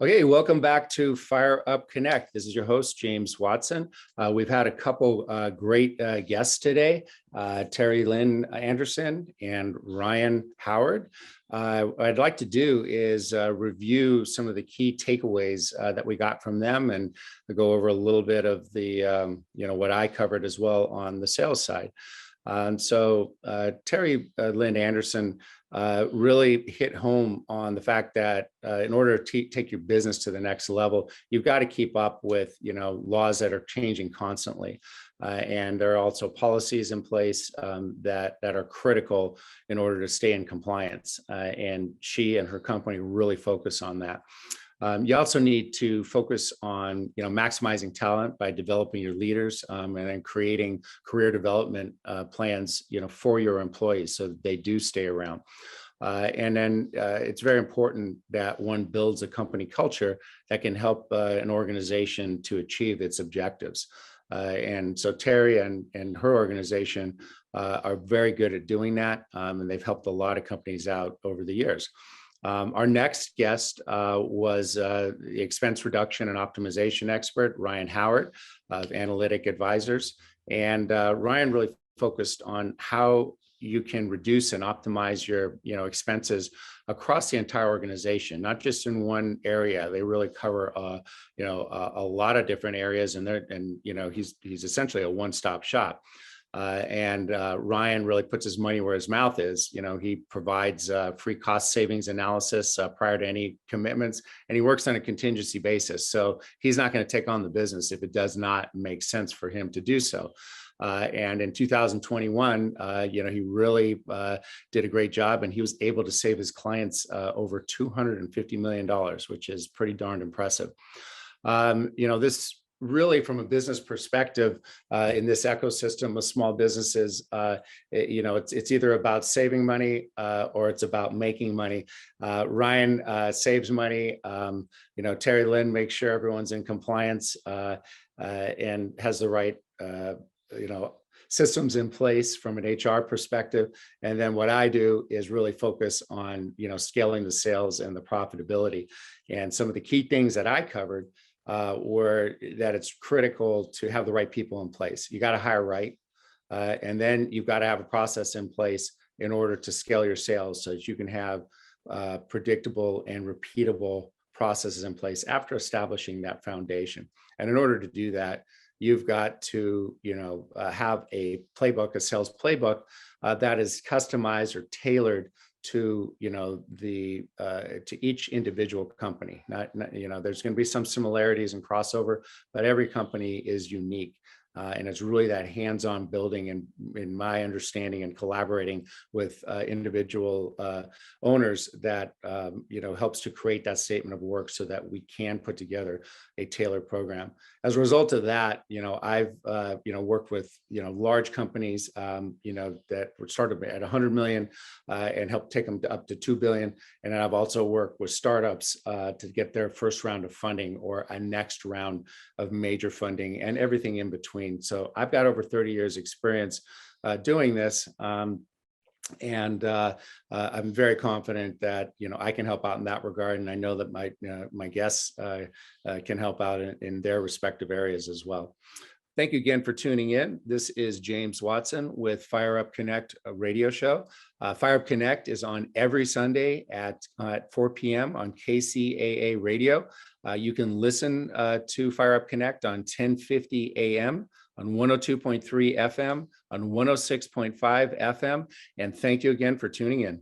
Okay, welcome back to Fire Up Connect. This is your host, James Watson. We've had a couple great guests today, Terry Lynn Anderson and Ryan Howard. What I'd like to do is review some of the key takeaways that we got from them and go over a little bit of the, what I covered as well on the sales side. Terry Lynn Anderson really hit home on the fact that in order to take your business to the next level, you've got to keep up with laws that are changing constantly, and there are also policies in place that are critical in order to stay in compliance. And she and her company really focus on that. You also need to focus on, maximizing talent by developing your leaders and then creating career development plans, for your employees so that they do stay around. And then it's very important that one builds a company culture that can help an organization to achieve its objectives. And so Terry and her organization are very good at doing that, and they've helped a lot of companies out over the years. Our next guest was the expense reduction and optimization expert, Ryan Howard of Analytic Advisors. And Ryan really focused on how you can reduce and optimize your expenses across the entire organization, not just in one area. They really cover a lot of different areas, and he's essentially a one-stop shop. Ryan really puts his money where his mouth is. He provides free cost savings analysis prior to any commitments, and he works on a contingency basis. So he's not going to take on the business if it does not make sense for him to do so. And in 2021, he really did a great job, and he was able to save his clients over $250 million, which is pretty darned impressive. This really, from a business perspective, in this ecosystem of small businesses, it's either about saving money or it's about making money. Ryan saves money. Terry Lynn makes sure everyone's in compliance and has the right, systems in place from an HR perspective. And then what I do is really focus on, scaling the sales and the profitability. And some of the key things that I covered were that it's critical to have the right people in place. You got to hire right. And then you've got to have a process in place in order to scale your sales so that you can have predictable and repeatable processes in place after establishing that foundation. And in order to do that, you've got to, have a playbook, a sales playbook that is customized or tailored to to each individual company. There's going to be some similarities and crossover, but every company is unique. And it's really that hands-on building and, in my understanding, and collaborating with individual owners that helps to create that statement of work so that we can put together a tailored program. As a result of that, I've worked with large companies that were started at 100 million and helped take them up to 2 billion. And then I've also worked with startups to get their first round of funding or a next round of major funding and everything in between. So I've got over 30 years experience doing this. I'm very confident that, I can help out in that regard. And I know that my guests can help out in their respective areas as well. Thank you again for tuning in. This is James Watson with Fire Up Connect radio show. Fire Up Connect is on every Sunday at 4 p.m. on KCAA radio. You can listen to Fire Up Connect on 1050 a.m., on 102.3 FM, on 106.5 FM. And thank you again for tuning in.